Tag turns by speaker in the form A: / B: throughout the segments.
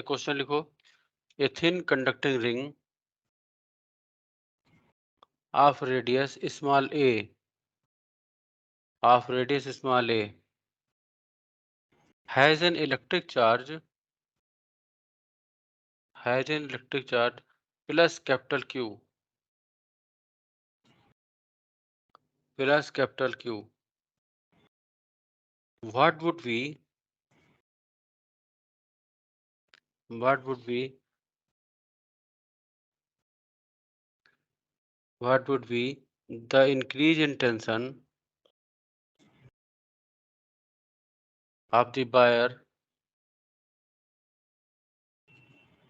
A: एक क्वेश्चन लिखो। A thin conducting ring of radius small a has an electric charge plus capital Q plus capital Q. What would be what would be what would be the increase in tension of the wire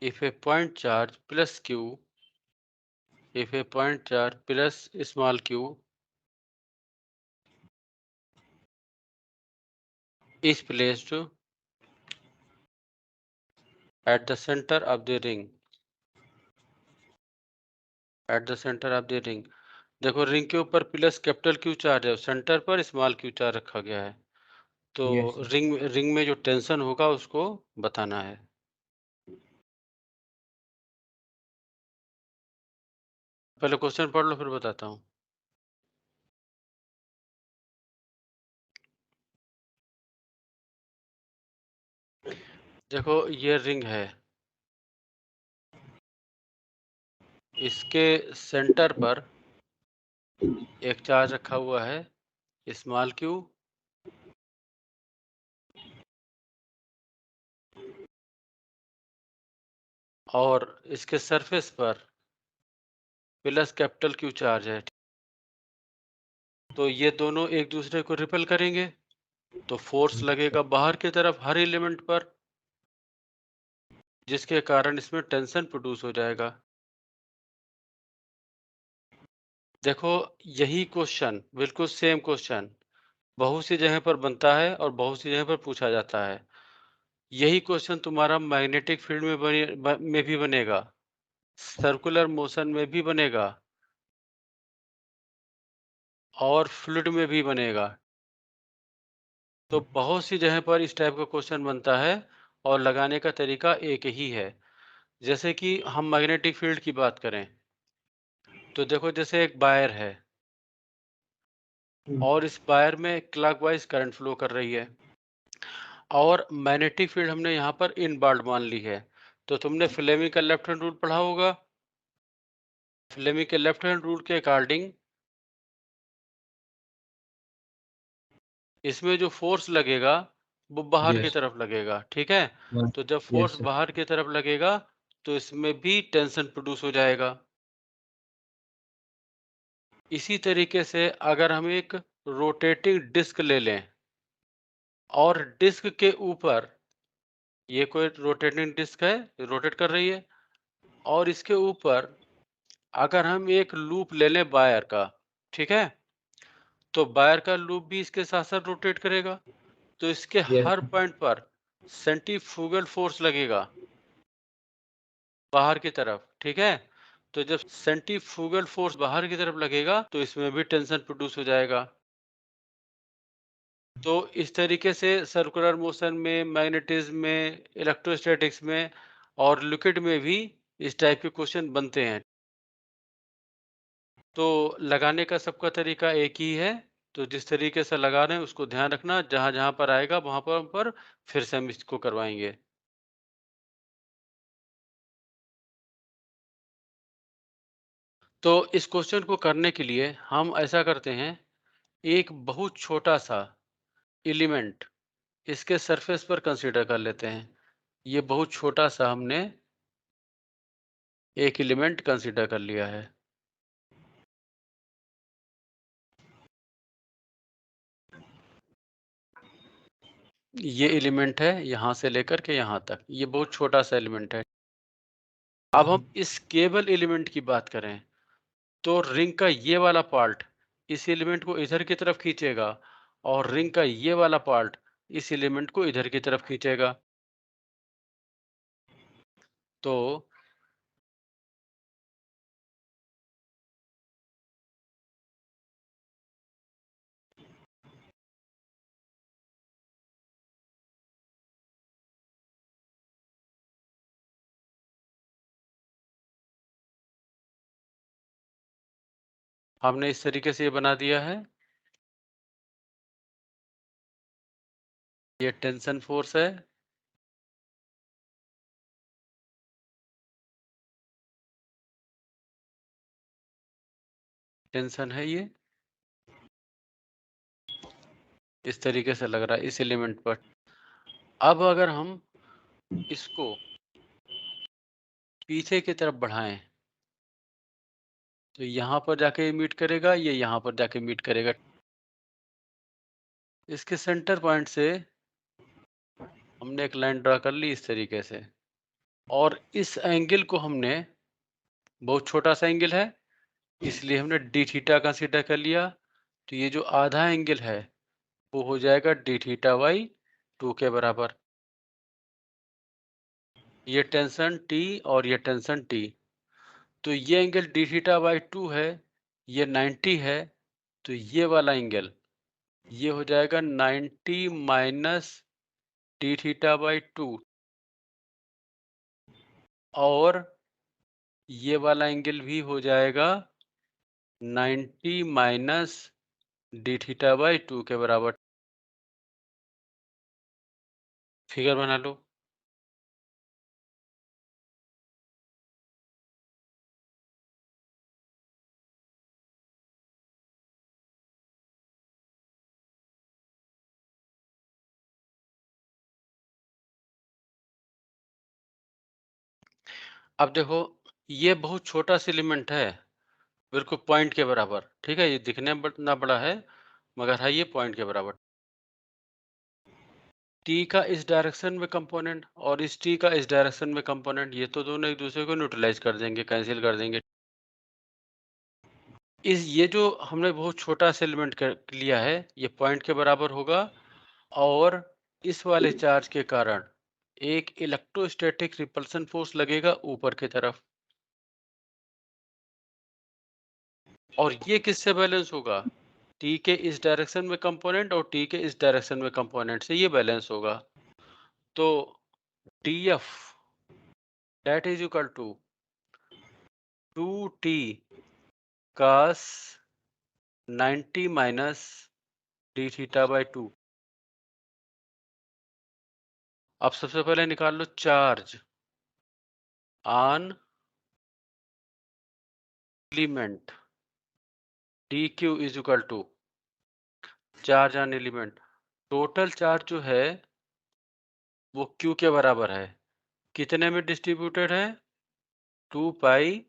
A: if a point charge plus Q if a point charge plus small q is placed at the center of the ring देखो ring के ऊपर plus capital Q charge है, centre पर small Q charge रखा गया है। तो
B: yes sir.
A: Ring में जो टेंशन होगा उसको बताना है। पहले क्वेश्चन पढ़ लो फिर बताता हूँ। देखो ये रिंग है, इसके सेंटर पर एक चार्ज रखा हुआ है स्मॉल क्यू, और इसके सरफेस पर प्लस कैपिटल क्यू चार्ज है। तो ये दोनों एक दूसरे को रिपेल करेंगे, तो फोर्स लगेगा बाहर की तरफ हर एलिमेंट पर, जिसके कारण इसमें टेंशन प्रोड्यूस हो जाएगा। देखो यही क्वेश्चन, बिल्कुल सेम क्वेश्चन बहुत सी जगह पर बनता है और बहुत सी जगह पर पूछा जाता है। यही क्वेश्चन तुम्हारा मैग्नेटिक फील्ड में भी बनेगा, सर्कुलर मोशन में भी बनेगा और फ्लूइड में भी बनेगा। तो बहुत सी जगह पर इस टाइप का क्वेश्चन बनता है और लगाने का तरीका एक ही है। जैसे कि हम मैग्नेटिक फील्ड की बात करें, तो देखो जैसे एक वायर है और इस वायर में क्लॉकवाइज करंट फ्लो कर रही है और मैग्नेटिक फील्ड हमने यहाँ पर इनवर्ड मान ली है। तो तुमने फ्लेमिंग का लेफ्ट हैंड रूल पढ़ा होगा। फ्लेमिंग के लेफ्ट हैंड रूल के अकॉर्डिंग इसमें जो फोर्स लगेगा वो बाहर की
B: यस
A: तरफ लगेगा, ठीक है। तो जब
B: यस
A: फोर्स
B: सर।
A: बाहर की तरफ लगेगा तो इसमें भी टेंशन प्रोड्यूस हो जाएगा। इसी तरीके से अगर हम एक रोटेटिंग डिस्क ले लें और डिस्क के ऊपर, ये कोई रोटेटिंग डिस्क है, रोटेट कर रही है, और इसके ऊपर अगर हम एक लूप ले लें वायर का, ठीक है, तो वायर का लूप भी इसके साथ साथ रोटेट करेगा। तो इसके
B: यस
A: हर पॉइंट पर सेंट्रीफ्यूगल फोर्स लगेगा बाहर की तरफ, ठीक है। तो जब सेंट्रीफ्यूगल फोर्स बाहर की तरफ लगेगा तो इसमें भी टेंशन प्रोड्यूस हो जाएगा। तो इस तरीके से सर्कुलर मोशन में, मैग्नेटिज्म में, इलेक्ट्रोस्टैटिक्स में और लिक्विड में भी इस टाइप के क्वेश्चन बनते हैं। तो लगाने का सबका तरीका एक ही है। तो जिस तरीके से लगा रहे हैं उसको ध्यान रखना, जहां-जहां पर आएगा वहां पर फिर से हम इसको करवाएंगे। तो इस क्वेश्चन को करने के लिए हम ऐसा करते हैं, एक बहुत छोटा सा एलिमेंट इसके सरफेस पर कंसीडर कर लेते हैं। ये बहुत छोटा सा हमने एक एलिमेंट कंसीडर कर लिया है। ये एलिमेंट है यहाँ से लेकर के यहाँ तक, ये बहुत छोटा सा एलिमेंट है। अब हम इस केबल एलिमेंट की बात करें तो रिंग का ये वाला पार्ट इस एलिमेंट को इधर की तरफ खींचेगा और रिंग का ये वाला पार्ट इस एलिमेंट को इधर की तरफ खींचेगा। तो हमने इस तरीके से ये बना दिया है। ये टेंशन फोर्स है। टेंशन है ये। इस तरीके से लग रहा है इस एलिमेंट पर। अब अगर हम इसको पीछे की तरफ बढ़ाएं तो यहाँ पर जाके मीट करेगा, ये यहाँ पर जाके मीट करेगा। इसके सेंटर पॉइंट से हमने एक लाइन ड्रा कर ली इस तरीके से, और इस एंगल को हमने, बहुत छोटा सा एंगल है इसलिए हमने डी थीटा कंसीडर कर लिया। तो ये जो आधा एंगल है वो हो जाएगा डी थीटा बाई 2 के बराबर। ये टेंशन T और ये टेंशन T। तो ये एंगल डी थीटा बाई 2 है, ये 90 है। तो ये वाला एंगल ये हो जाएगा 90 माइनस डी थीटा बाई 2, और ये वाला एंगल भी हो जाएगा 90 माइनस डी थीटा बाई 2 के बराबर। फिगर बना लो। अब देखो, ये बहुत छोटा सा एलिमेंट है, बिल्कुल पॉइंट के बराबर। ठीक है, ये दिखने में इतना बड़ा है मगर है ये पॉइंट के बराबर। टी का इस डायरेक्शन में कंपोनेंट और इस टी का इस डायरेक्शन में कंपोनेंट, ये तो दोनों एक दूसरे को न्यूट्रलाइज कर देंगे, कैंसिल कर देंगे। ये जो हमने बहुत छोटा सा एलिमेंट लिया है ये पॉइंट के बराबर होगा, और इस वाले चार्ज के कारण एक इलेक्ट्रोस्टैटिक रिपल्सन फोर्स लगेगा ऊपर की तरफ, और ये किससे बैलेंस होगा? टी के इस डायरेक्शन में कंपोनेंट और टी के इस डायरेक्शन में कंपोनेंट से ये बैलेंस होगा। तो df that is equal to 2t cos 90 minus d theta by 2। अब सबसे पहले निकाल लो charge on element, dq is equal to charge on element. Total charge जो है वो q के बराबर है, कितने में डिस्ट्रीब्यूटेड है? 2 पाई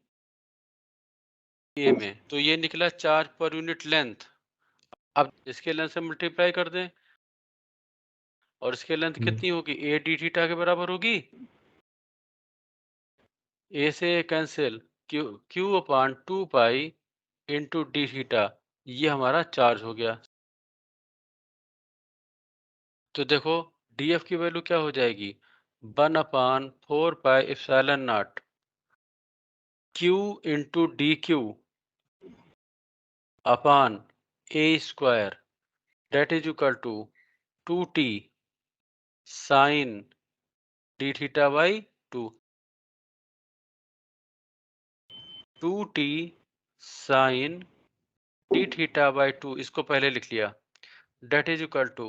A: a में। तो ये निकला चार्ज पर यूनिट लेंथ। अब इसके लेंथ से मल्टीप्लाई कर दें, और इसके लेंथ कितनी होगी? a डी थीटा के बराबर होगी। a से cancel, q upon 2 pi into d theta, ये हमारा चार्ज हो गया। तो देखो df की वैल्यू क्या हो जाएगी? 1 upon 4 pi epsilon not q into d q upon a square, that is equal to 2t sine d theta by 2। 2t sine d theta by 2 इसको पहले लिख लिया, that is equal to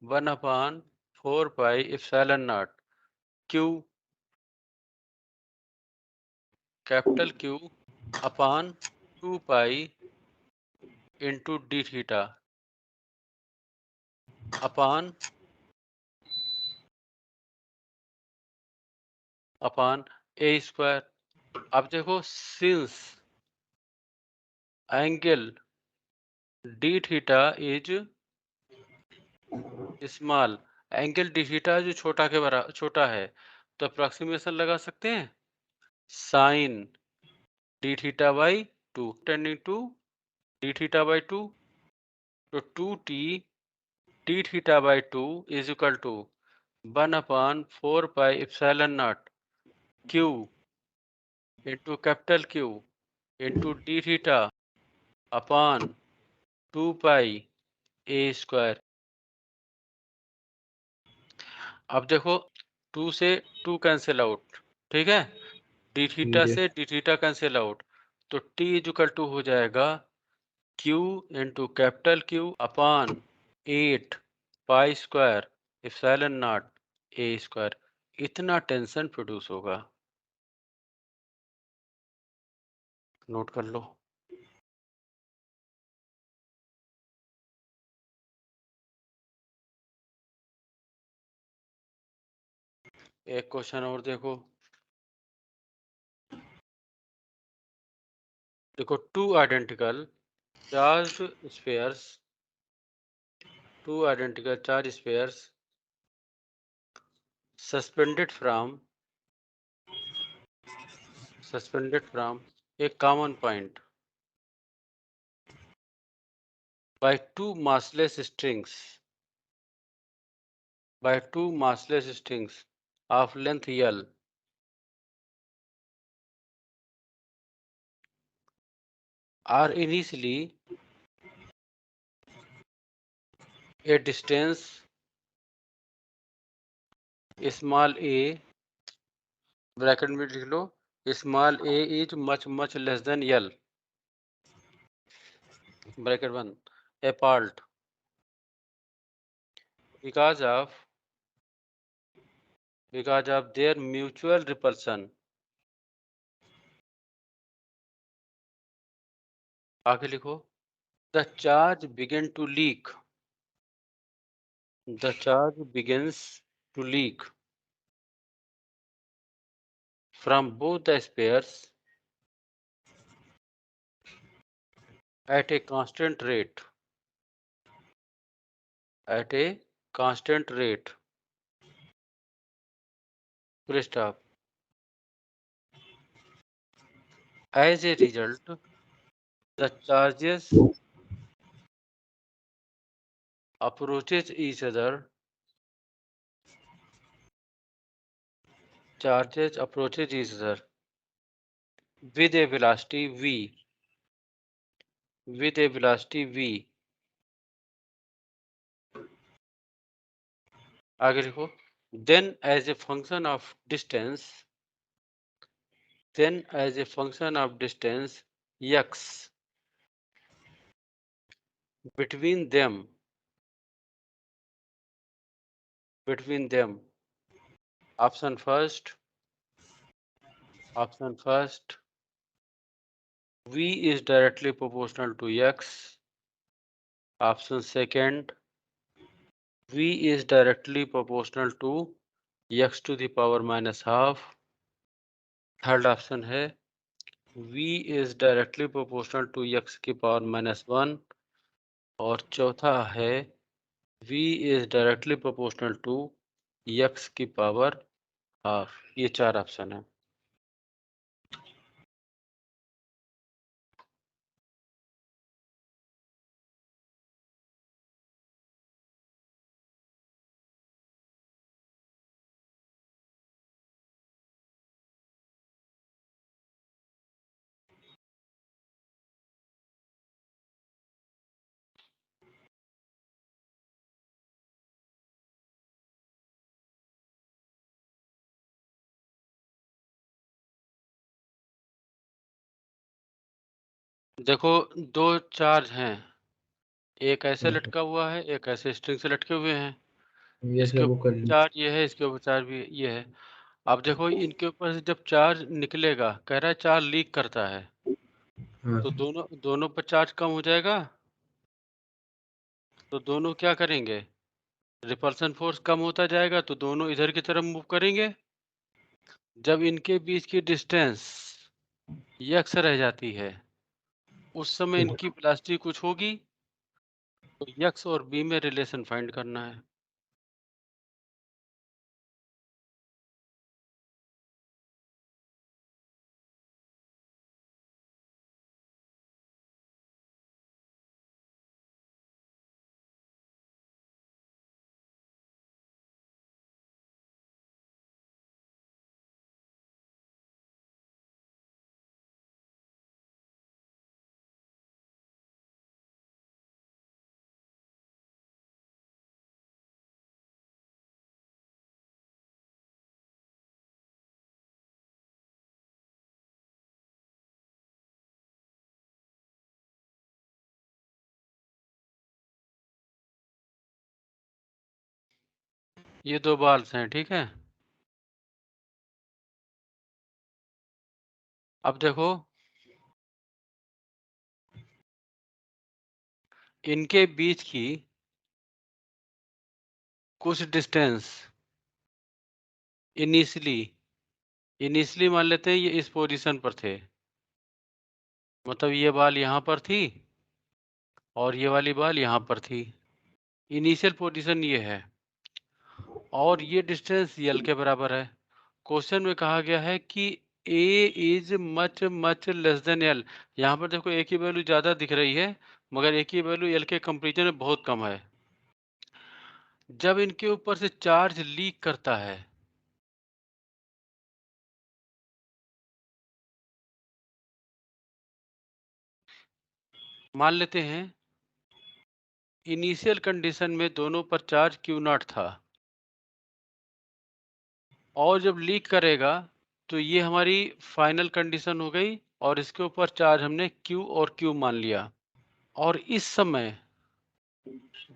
A: 1 upon 4 pi epsilon not q, capital Q upon 2 pi into d theta upon a square. अब देखो, since angle d theta is small, angle d theta जो छोटा है, तो अप्रोक्सीमेशन लगा सकते हैं, sine d theta by 2 tending to d theta by 2। तो 2t d theta by 2 is equal to 1 upon 4 pi epsilon not q into capital Q into d theta upon 2 pi a square. अब देखो 2 से 2 cancel out, ठीक है, D theta
B: जी।
A: से d theta cancel out, तो t is equal to हो जाएगा Q into capital Q upon 8 pi square epsilon naught a square, इतना टेंशन प्रोड्यूस होगा। नोट कर लो। एक क्वेश्चन और देखो। देखो two identical charge spheres suspended from a common point by two massless strings of length L are initially a distance small a, bracket में लिख लो, small a is much less than L, bracket बंद, apart because of their mutual repulsion। आगे लिखो, the charge begins to leak from both the spheres at a constant rate full stop। As a result, the charges approaches each other with a velocity v। आगे लिखो, then as a function of distance x between them option first v is directly proportional to x, option second v is directly proportional to x to the power minus half, third option है v is directly proportional to x की power minus 1, और चौथा है v is directly proportional to x की power half. ये चार option है। देखो दो चार्ज हैं, एक ऐसे लटका हुआ है, एक ऐसे स्ट्रिंग से लटके हुए हैं। इसके ऊपर चार्ज ये है, इसके ऊपर चार्ज भी ये है। अब देखो इनके ऊपर से जब चार्ज निकलेगा, कह रहा है चार्ज लीक करता है, तो दोनों पर चार्ज कम हो जाएगा, तो दोनों क्या करेंगे, रिपल्सन फोर्स कम होता जाएगा, तो दोनों इधर की तरफ मूव करेंगे। जब इनके बीच की डिस्टेंस x रह जाती है, उस समय इनकी वेलोसिटी कुछ होगी, तो x और b में रिलेशन फाइंड करना है। ये दो balls हैं, ठीक है। अब देखो इनके बीच की कुछ डिस्टेंस इनिशियली मान लेते हैं ये इस पोजीशन पर थे, मतलब ये बॉल यहाँ पर थी और ये वाली बॉल यहाँ पर थी। इनिशियल पोजीशन ये है और ये डिस्टेंस यल के बराबर है। क्वेश्चन में कहा गया है कि a is much much less than l. यहाँ पर देखो ए की वैल्यू ज्यादा दिख रही है मगर ए की वैल्यू एल के कंपेरिजन में बहुत कम है। जब इनके ऊपर से चार्ज लीक करता है मान लेते हैं इनिशियल कंडीशन में दोनों पर चार्ज क्यू नॉट था और जब लीक करेगा तो ये हमारी फाइनल कंडीशन हो गई और इसके ऊपर चार्ज हमने क्यू और क्यू मान लिया और इस समय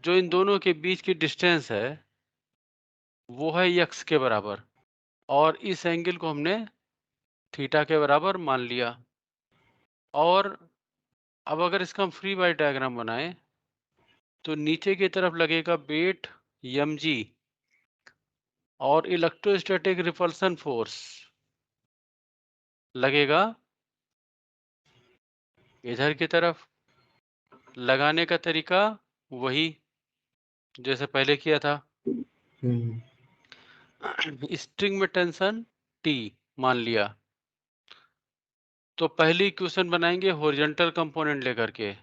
A: जो इन दोनों के बीच की डिस्टेंस है वो है यक्स के बराबर और इस एंगल को हमने थीटा के बराबर मान लिया। और अब अगर इसका हम फ्री बॉडी डायग्राम बनाएं तो नीचे की तरफ लगेगा वेट mg और इलेक्ट्रोस्टैटिक रिपल्सन फोर्स लगेगा इधर की तरफ। लगाने का तरीका वही जैसे पहले किया था। स्ट्रिंग में टेंशन T मान लिया तो पहली इक्वेशन बनाएंगे हॉरिजॉन्टल कंपोनेंट लेकर के।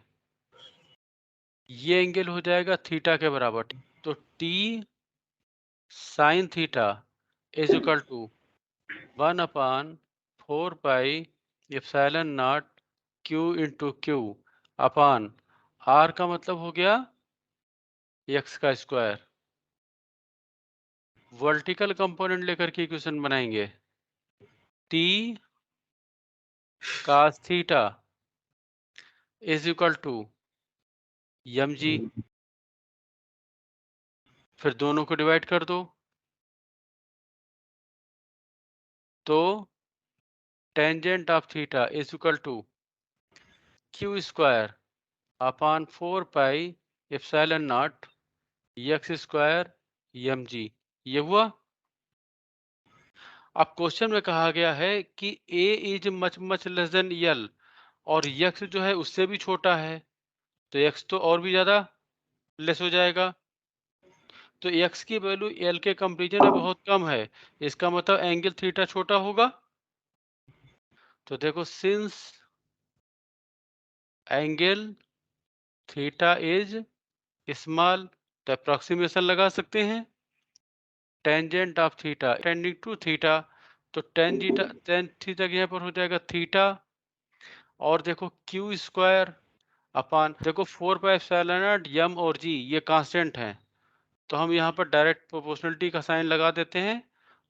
A: ये एंगल हो जाएगा थीटा के बराबर तो T sine theta is equal to 1/4 pi epsilon not Q into Q upon R का मतलब हो गया x का स्क्वायर। वर्टिकल कंपोनेंट लेकर के इक्वेशन बनाएंगे T cos theta is equal to mg, फिर दोनों को डिवाइड कर दो तो tangent of theta is equal to Q square upon 4 pi epsilon naught x square mg। ये हुआ। अब क्वेश्चन में कहा गया है कि a is much much less than l और x जो है उससे भी छोटा है तो x तो और भी ज्यादा लेस हो जाएगा तो x की वैल्यू l के कंपेरिजन में बहुत कम है। इसका मतलब एंगल थीटा छोटा होगा। तो देखो since angle theta is small तो अप्रोक्सीमेशन लगा सकते हैं tangent of theta tending to theta तो टेन थीटा के यहाँ पर हो जाएगा थीटा और देखो क्यू स्क्वायर अपान देखो 4 पाई एप्सिलॉन नॉट m और g ये कांस्टेंट हैं तो हम यहाँ पर डायरेक्ट प्रोपोर्शनलिटी का साइन लगा देते हैं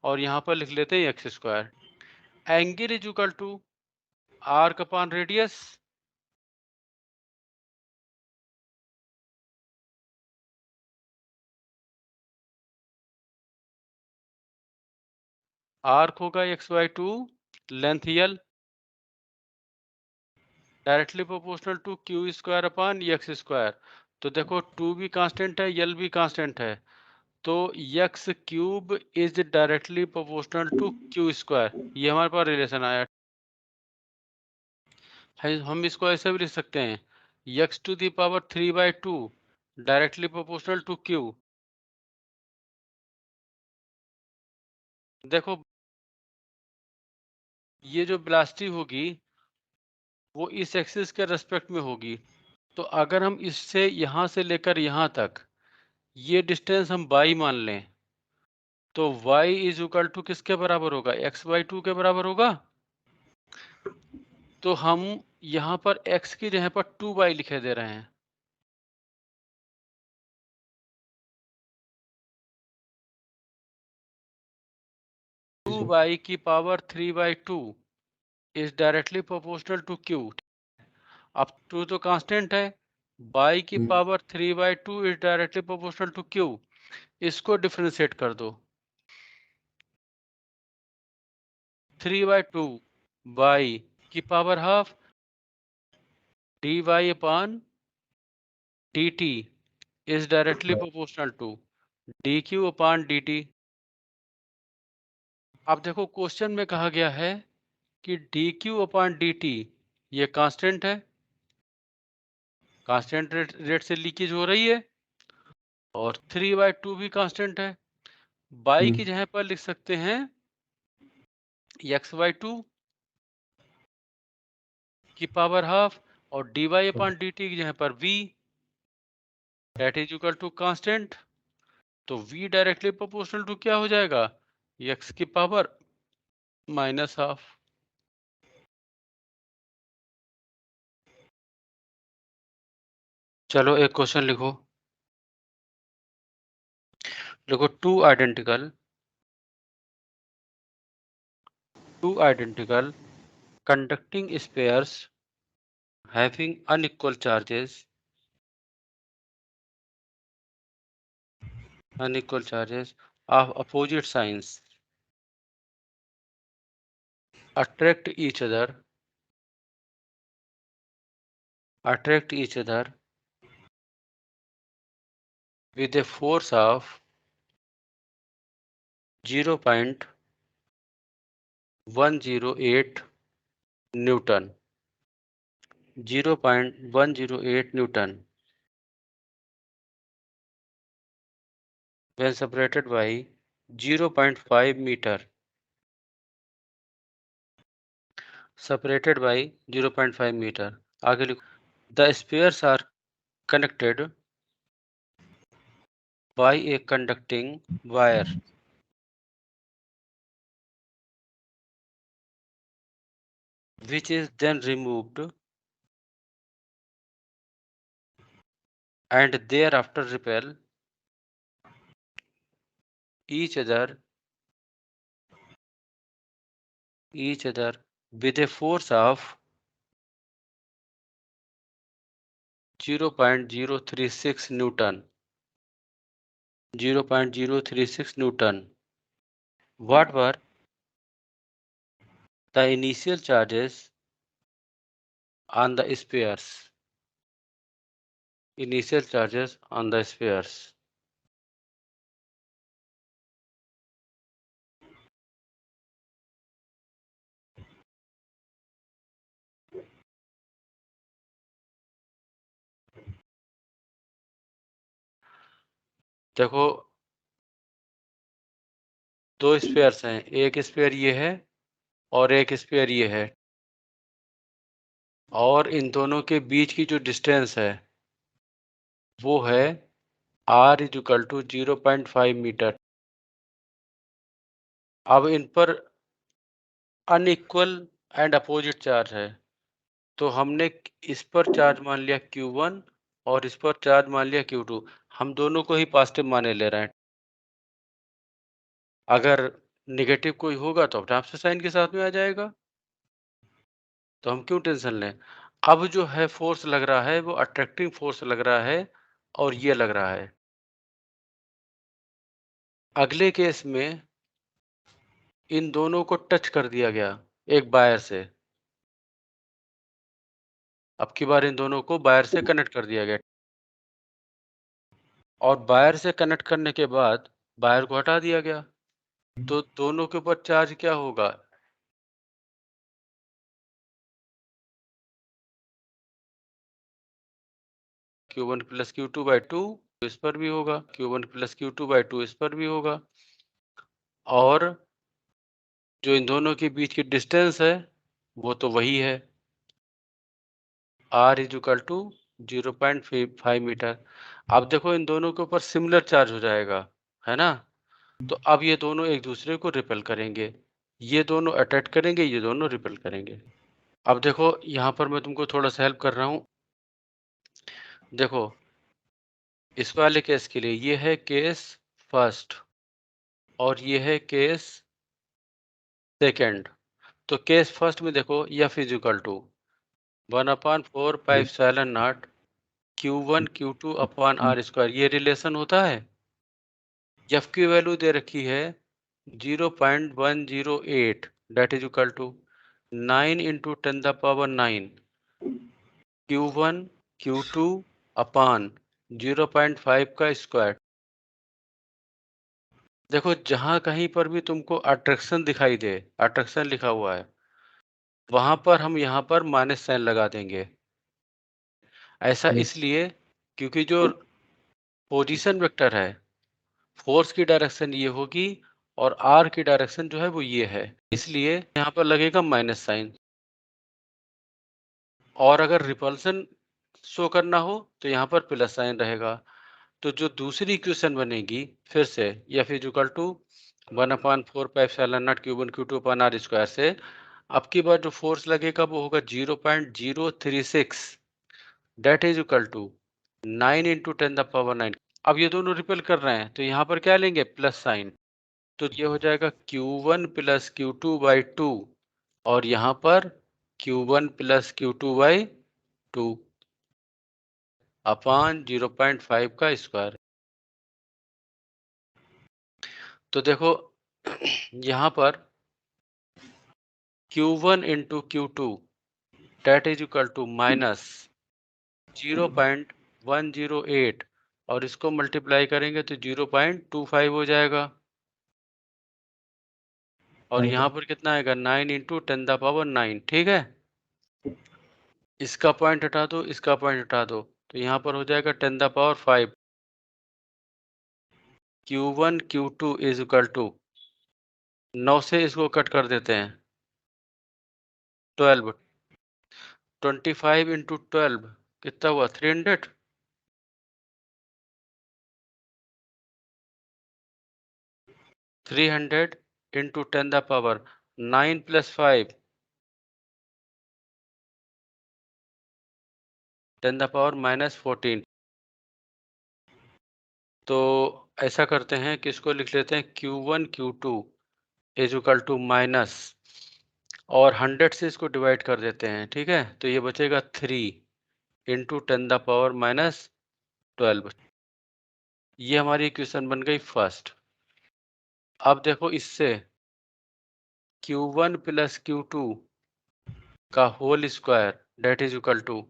A: और यहाँ पर लिख लेते हैं x square. Angle is equal to arc upon radius arc होगा x/2 लेंथ यल directly proportional to Q square upon x square. तो देखो 2 भी कांस्टेंट है यल भी कांस्टेंट है तो x cube is directly proportional to Q square. ये हमारे पास रिलेशन आया है। हम इसको ऐसे भी लिख सकते हैं x to the power 3/2 directly proportional to Q. देखो ये जो वेलोसिटी होगी वो इस एक्सिस के रेस्पेक्ट में होगी तो अगर हम इससे यहाँ से लेकर यहाँ तक ये डिस्टेंस हम y मान लें तो y इज इक्वल टू किसके बराबर होगा x/2 के बराबर होगा। तो हम यहाँ पर x की जगह पर 2y लिखे दे रहे हैं। टू y की power 3/2 is directly proportional to q। अब 2 तो कांस्टेंट है y की power 3/2 is directly proportional to q इसको डिफरेंशिएट कर दो। 3/2 बाई की power half dy upon dt is directly proportional to dq upon dt। अब देखो क्वेश्चन में कहा गया है कि dq upon dt ये कांस्टेंट है, कांस्टेंट रेट से लीकेज हो रही है, और 3/2 भी कांस्टेंट है। बाई की जगह पर लिख सकते हैं x/2 की पावर हाफ और dy upon dt की जगह पर v, that is equal to constant. तो v डायरेक्टली प्रोपोर्शनल टू क्या हो जाएगा, x की पावर माइनस हाफ। चलो एक क्वेश्चन लिखो। देखो two identical conducting spheres having unequal charges of opposite signs attract each other with a force of 0.108 Newton. 0.108 Newton when separated by 0.5 meter. Separated by 0.5 meter. आगे लिखो। The spheres are connected by a conducting wire which is then removed and thereafter repel each other with a force of 0.036 Newton. 0.036 Newton. What were the initial charges on the spheres? Initial charges on the spheres. देखो दो spheres हैं, एक sphere ये है और एक sphere ये है, और इन दोनों के बीच की जो डिस्टेंस है वो है r is equal to 0.5 metre. अब इन पर अनइक्वल एंड अपोजिट चार्ज है, तो हमने इस पर चार्ज मान लिया Q1 और इस पर चार्ज मान लिया Q2। हम दोनों को ही पॉजिटिव माने ले रहे हैं। अगर नेगेटिव कोई होगा तो अपने आप से साइन के साथ में आ जाएगा, तो हम क्यों टेंशन लें। अब जो है फोर्स लग रहा है वो अट्रैक्टिंग फोर्स लग रहा है और ये लग रहा है। अगले केस में इन दोनों को टच कर दिया गया एक वायर से, अब की बार इन दोनों को वायर से कनेक्ट कर दिया गया, और वायर से कनेक्ट करने के बाद वायर को हटा दिया गया, तो दोनों के ऊपर चार्ज क्या होगा, Q1 प्लस Q2/2 इस पर भी होगा, Q1 प्लस Q2/2 इस पर भी होगा, और जो इन दोनों के बीच की डिस्टेंस है वो तो वही है, r is equal to 0.5 metre. अब देखो इन दोनों के ऊपर सिमिलर चार्ज हो जाएगा, है ना। तो अब ये दोनों एक दूसरे को रिपेल करेंगे, ये दोनों अट्रैक्ट करेंगे, ये दोनों रिपेल करेंगे। अब देखो यहाँ पर मैं तुमको थोड़ा सा हेल्प कर रहा हूँ। देखो इस वाले केस के लिए ये है केस फर्स्ट और ये है केस सेकेंड। तो केस फर्स्ट में देखो F is equal to 1/4 pi epsilon naught Q1 Q2 upon R square, ये रिलेशन होता है। एफ की वैल्यू दे रखी है 0.108, that is equal to 9 into 10 the power 9 Q1 Q2 अपान 0.5 का स्क्वायर। देखो जहां कहीं पर भी तुमको अट्रैक्शन दिखाई दे, अट्रैक्शन लिखा हुआ है, वहां पर हम यहाँ पर माइनस साइन लगा देंगे। ऐसा इसलिए क्योंकि जो पोजीशन वेक्टर है, फोर्स की डायरेक्शन ये होगी और आर की डायरेक्शन जो है वो ये है, इसलिए यहाँ पर लगेगा माइनस साइन। और अगर रिपल्सन शो करना हो तो यहाँ पर प्लस साइन रहेगा। तो जो दूसरी इक्वेशन बनेगी फिर से F is equal to 1/4 Q one Q two upon R square से अब की बार जो फोर्स लगेगा वो होगा 0.036, that is equal to 9 into 10 the power 9। अब ये दोनों रिपेल कर रहे हैं तो यहाँ पर क्या लेंगे, प्लस साइन। तो ये हो जाएगा Q1 प्लस Q2 बाई 2 और यहाँ पर Q1 प्लस Q2 बाई 2 अपान 0.5 का स्क्वायर। तो देखो यहाँ पर Q1 into Q2 that is equal to minus 0.108 और इसको मल्टीप्लाई करेंगे तो 0.25 हो जाएगा। और यहाँ पर कितना आएगा, 9 इंटू 10 द पावर 9, ठीक है। इसका पॉइंट हटा दो, इसका पॉइंट हटा दो, तो यहाँ पर हो जाएगा 10 the power 5। Q1 Q2 is equal to 9 से इसको कट कर देते हैं 12, 25 इंटू 12 कितना हुआ, 300। 300 into 10 the power 9 plus 5 10 the power minus 14। तो ऐसा करते हैं कि इसको लिख लेते हैं Q1 Q2 is equal to minus और 100 से इसको डिवाइड कर देते हैं, ठीक है। तो ये बचेगा 3 इंटू 10 द पावर माइनस 12। ये हमारी इक्वेशन बन गई फर्स्ट। अब देखो इससे Q1 प्लस Q2 का whole square that is equal to,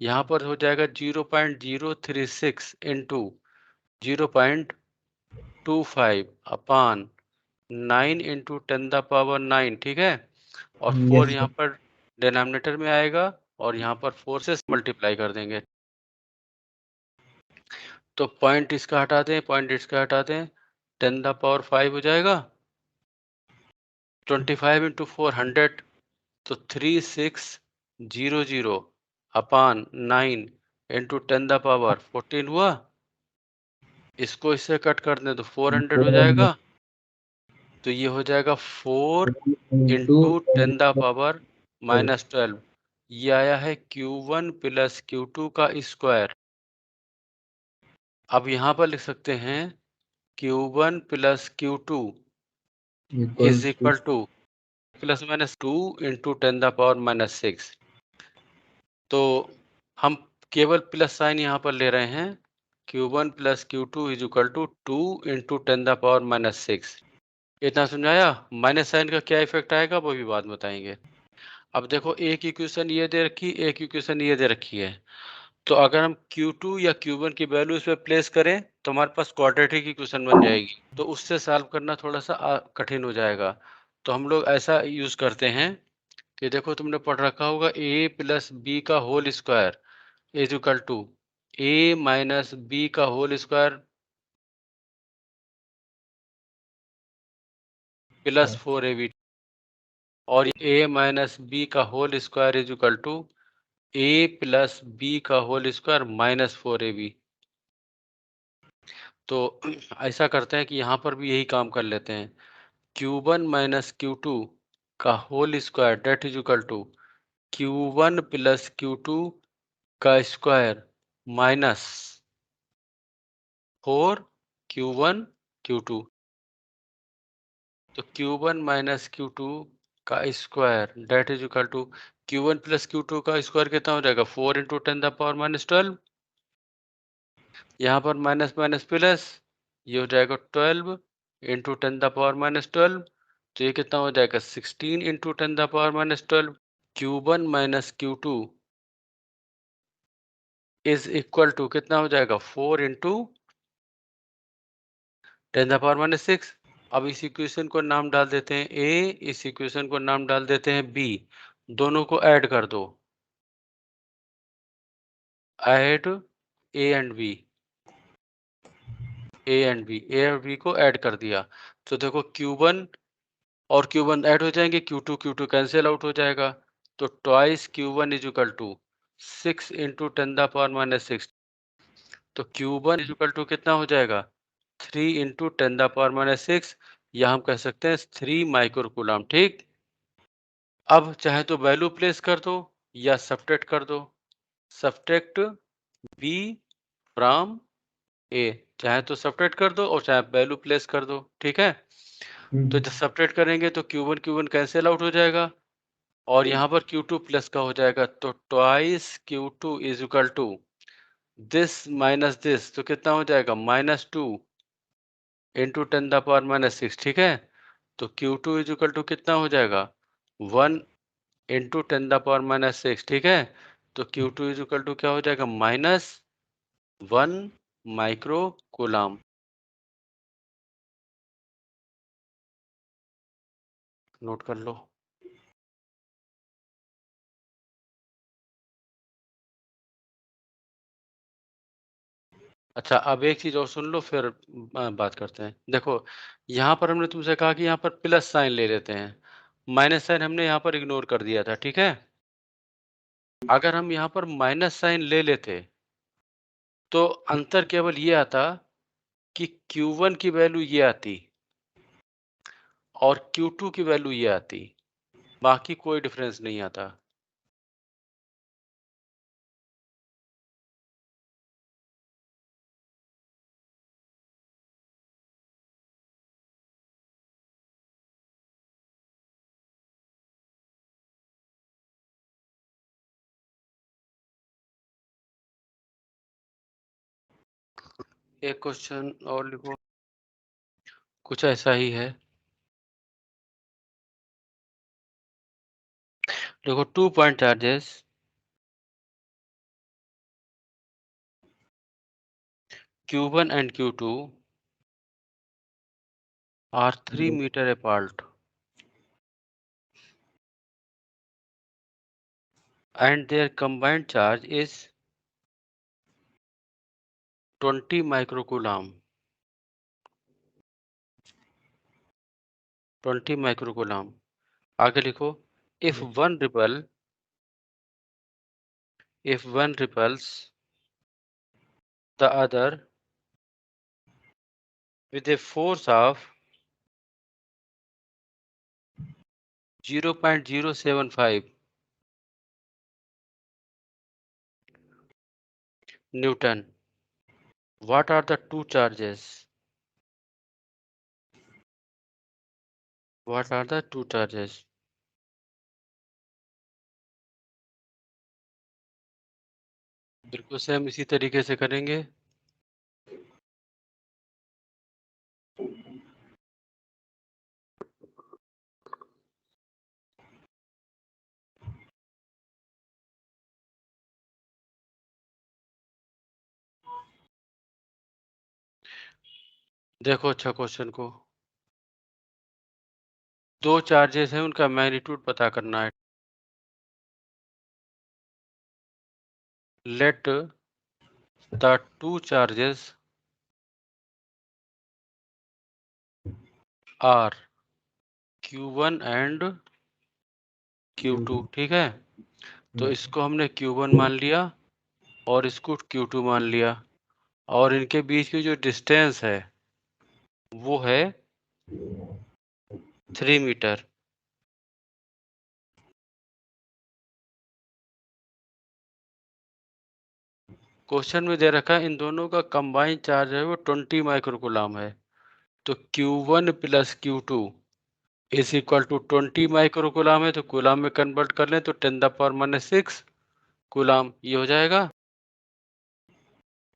A: यहाँ पर हो जाएगा 0.036 into 0.25 upon 9 into 10 the power 9, ठीक है। और 4 यहाँ पर डिनोमिनेटर में आएगा और यहाँ पर 4 से मल्टीप्लाई कर देंगे। तो पॉइंट इसका हटा दें, पॉइंट इसका हटा दें, 10 द पावर 5 हो जाएगा, 25 इंटू 400, तो 3600 अपान 9 इंटू 10 द पावर 14 हुआ। इसको इससे कट कर दें तो 400 हो जाएगा। तो ये हो जाएगा 4 इंटू 10 द पावर माइनस 12। ये आया है Q1 प्लस Q2 का स्क्वायर। अब यहाँ पर लिख सकते हैं Q1 plus Q2 is equal two plus minus 2 into 10 the power minus 6। तो हम केवल प्लस साइन यहाँ पर ले रहे हैं। Q1 plus Q2 is equal to 2 into 10 the power minus 6। इतना समझाया। माइनस साइन का क्या इफेक्ट आएगा वो भी बात बताएंगे। अब देखो एक इक्वेशन ये दे रखी, एक इक्वेशन ये दे रखी है। तो अगर हम Q2 या Q1 की वैल्यू इस पे प्लेस करें तो हमारे पास क्वाड्रेटिक इक्वेशन बन जाएगी। तो उससे सॉल्व करना थोड़ा सा कठिन हो जाएगा। तो हम लोग ऐसा यूज करते हैं कि देखो तुमने पढ़ रखा होगा a प्लस बी का whole square is equal to a minus B का होल स्क्वायर प्लस 4ab और a माइनस बी का whole square is equal to a plus B का होल स्क्वायर माइनस 4ab। तो ऐसा करते हैं कि यहाँ पर भी यही काम कर लेते हैं। Q1 माइनस Q2 का whole square that is equal to Q1 plus Q2 का स्क्वायर माइनस 4 Q1 Q2। तो Q1 माइनस Q2 का square that is equal to Q1 plus Q2 का स्क्वायर कितना हो जाएगा, 4 इंटू 10 द पावर माइनस 12। यहाँ पर माइनस माइनस प्लस ये हो जाएगा 12 इंटू 10⁻12। तो ये कितना हो जाएगा 16 into 10⁻12। Q1 minus Q2 is equal to कितना हो जाएगा 4 इंटू 10⁻6। अब इस इक्वेशन को नाम डाल देते हैं ए, इस इक्वेशन को नाम डाल देते हैं बी। दोनों को ऐड कर दो, ऐड ए एंड बी, ए और बी को ऐड कर दिया। तो देखो Q1 और Q1 ऐड हो जाएंगे, Q2 कैंसिल आउट हो जाएगा। तो twice Q1 is equal to 6 into 10⁻6। तो Q1 इज इक्वल टू कितना हो जाएगा 3 इंटू 10⁻6, या हम कह सकते हैं 3 माइक्रोकूलम। ठीक, अब चाहे तो वैल्यू प्लेस कर दो या सब्ट्रैक्ट कर दो। सब्ट्रैक्ट बी फ्रॉम ए, चाहे तो सब्ट्रैक्ट कर दो और चाहे वैल्यू प्लेस कर दो। ठीक है, तो जब सब्ट्रैक्ट करेंगे तो Q1 कैंसिल आउट हो जाएगा और यहाँ पर Q2 प्लस का हो जाएगा। तो twice Q2 is equal to this minus this, तो कितना हो जाएगा -2 इंटू 10⁻6। ठीक है, तो Q2 इज इक्वल टू कितना हो जाएगा 1 इंटू 10⁻6। ठीक है, तो Q2 इज इक्वल टू क्या हो जाएगा -1 माइक्रो कूलम। नोट कर लो। अच्छा, अब एक चीज और सुन लो, फिर बात करते हैं। देखो, यहाँ पर हमने तुमसे कहा कि यहाँ पर प्लस साइन ले लेते हैं, माइनस साइन हमने यहाँ पर इग्नोर कर दिया था। ठीक है, अगर हम यहाँ पर माइनस साइन ले लेते तो अंतर केवल ये आता कि Q1 की वैल्यू ये आती और Q2 की वैल्यू ये आती, बाकी कोई डिफरेंस नहीं आता। एक क्वेश्चन और लिखो, कुछ ऐसा ही है। देखो, 2 point charges Q1 and Q2 are 3 meter apart and their combined charge is 20 microcoulomb. 20 microcoulomb. आगे लिखो, if one repels the other with a force of 0.075 Newton, what are the two charges? What are the two charges? बिल्कुल same इसी तरीके से करेंगे। देखो अच्छा question को, दो चार्जेस हैं, उनका मैग्नीट्यूड पता करना है। Let the two charges are Q1 and Q2। ठीक है, तो इसको हमने Q1 मान लिया और इसको Q2 मान लिया, और इनके बीच की जो डिस्टेंस है वो है 3 मीटर। क्वेश्चन में दे रखा है इन दोनों का कंबाइंड चार्ज है वो 20 माइक्रोकूलम है। तो Q1 plus Q2 is equal to 20 microcoulomb है, तो कूलम में कन्वर्ट कर लें तो 10⁻6 कूलम ये हो जाएगा।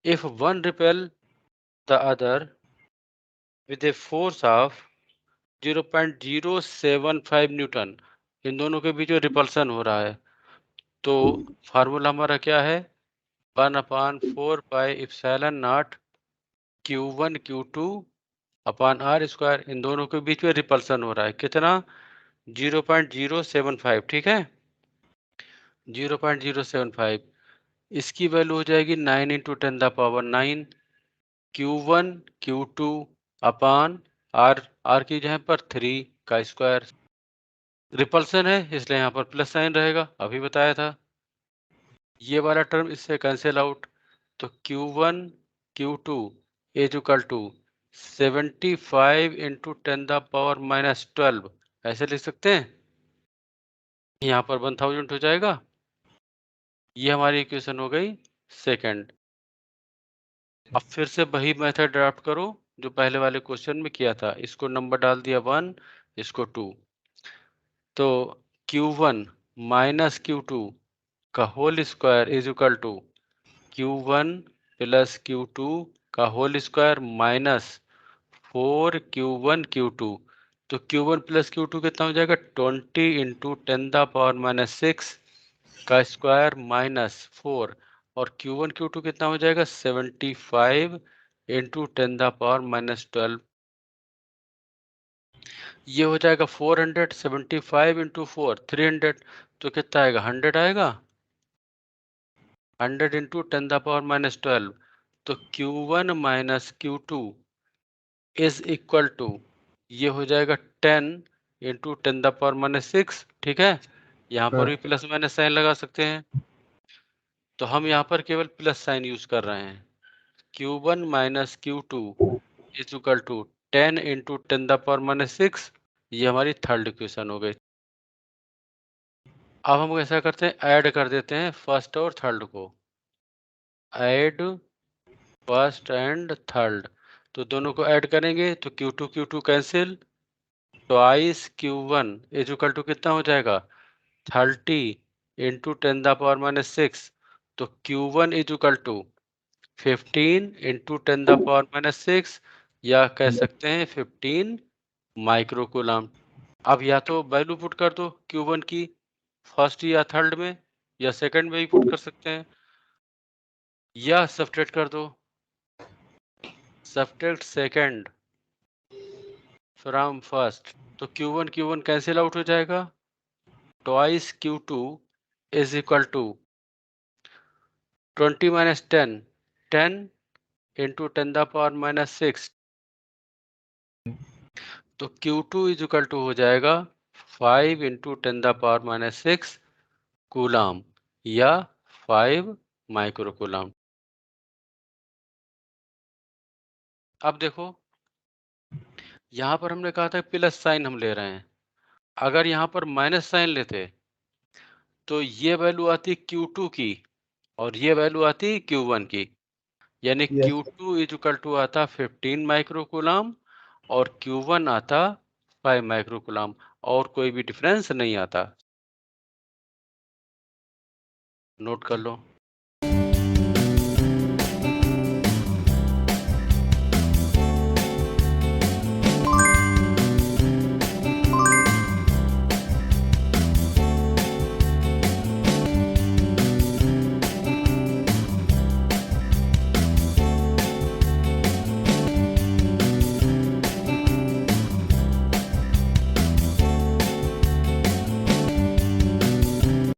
A: If one repel the other with a force of 0.075 newton. इन दोनों के बीच में रिपल्सन हो रहा है। तो फार्मूला हमारा क्या है? 1/4 pi epsilon naught Q1 Q2 upon R square. इन दोनों के बीच में रिपल्सन हो रहा है कितना? 0.075। ठीक है, 0.075। इसकी वैल्यू हो जाएगी 9 × 10⁹ Q1 Q2 अपॉन R की जगह पर 3 का स्क्वायर। रिपल्सन है इसलिए यहाँ पर प्लस साइन रहेगा, अभी बताया था। ये वाला टर्म इससे कैंसिल आउट, तो Q1 Q2 is equal to 75 × 10⁻⁻12 ऐसे लिख सकते हैं। यहाँ पर 1000 हो जाएगा। ये हमारी इक्वेशन हो गई सेकंड। अब फिर से वही मेथड ड्राफ्ट करो जो पहले वाले क्वेश्चन में किया था। इसको नंबर डाल दिया 1, इसको 2। तो Q1 माइनस Q2 का whole square is equal to Q1 plus Q2 का whole square minus 4Q1 Q2। तो Q1 प्लस Q2 कितना हो जाएगा? 20 × 10⁻6 का स्क्वायर माइनस 4, और Q1 Q2 कितना हो जाएगा? 75 × 10⁻12। ये हो जाएगा 400। 75 × 4 300, तो कितना आएगा? 100 आएगा। 100 × 10⁻12। तो Q1 minus Q2 is equal to, ये हो जाएगा 10 × 10⁻6। ठीक है, यहाँ पर भी प्लस माइनस साइन लगा सकते हैं, तो हम यहाँ पर केवल प्लस साइन यूज कर रहे हैं। Q1 minus Q2 is equal to 10 × 10⁻6। ये हमारी थर्ड इक्वेशन हो गई। अब हम ऐसा करते हैं, ऐड कर देते हैं फर्स्ट और थर्ड को। ऐड फर्स्ट एंड थर्ड, तो दोनों को ऐड करेंगे तो Q2 Q2 cancel, twice Q1 is equal to कितना हो जाएगा? 30 × 10⁻6। तो Q1 इज इक्वल टू 15 × 10⁻6, या कह सकते हैं 15 माइक्रोकूलम। अब या तो वैल्यू पुट कर दो Q1 की फर्स्ट या थर्ड में, या सेकंड में भी पुट कर सकते हैं, या सब्ट्रैक्ट कर दो। सब्ट्रैक्ट सेकंड फ्रॉम फर्स्ट, तो Q1 कैंसिल आउट हो जाएगा। Twice Q2 is equal to 20 - 10, 10 × 10⁻6। तो Q2 इज इक्वल टू हो जाएगा 5 × 10⁻6 कूलम, या 5 माइक्रोकूलम। अब देखो, यहाँ पर हमने कहा था प्लस साइन हम ले रहे हैं। अगर यहाँ पर माइनस साइन लेते तो ये वैल्यू आती Q2 की, और ये वैल्यू आती Q1 की, यानी Q2 इज इक्वल टू आता 15 माइक्रोकूलम और Q1 आता 5 माइक्रोकूलम, और कोई भी डिफरेंस नहीं आता। नोट कर लो।